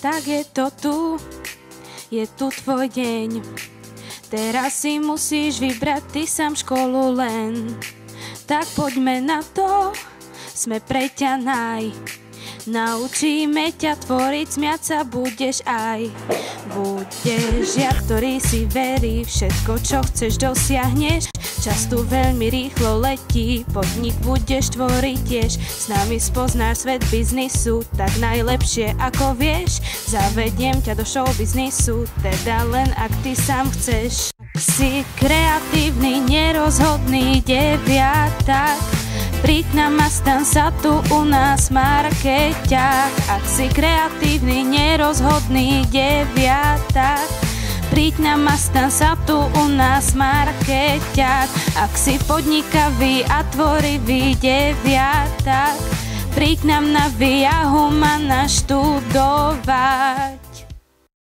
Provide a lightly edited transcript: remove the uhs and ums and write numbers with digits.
Tak je to tu, je tu tvoj deň. Teraz si musíš vybrať ty sám školu len. Tak poďme na to, sme pre ťa naj. Naučíme ťa tvoriť, smiať sa budeš aj. Budeš žiak, ktorý si verí, všetko čo chceš dosiahneš. Čas tu veľmi rýchlo letí, podnik budeš tvoriť tiež. S nami spoznáš svet biznisu, tak najlepšie ako vieš. Zavediem ťa do show biznisu, teda len ak ty sám chceš. Si kreatívny, nerozhodný deviatak, príď nám a stan sa tu u nás markeťák. Ak si kreatívny, nerozhodný deviatak, príď nám a stan sa tu u nás markeťák. Ak si podnikavý a tvorivý deviatak, príď nám na Via Humana študovať.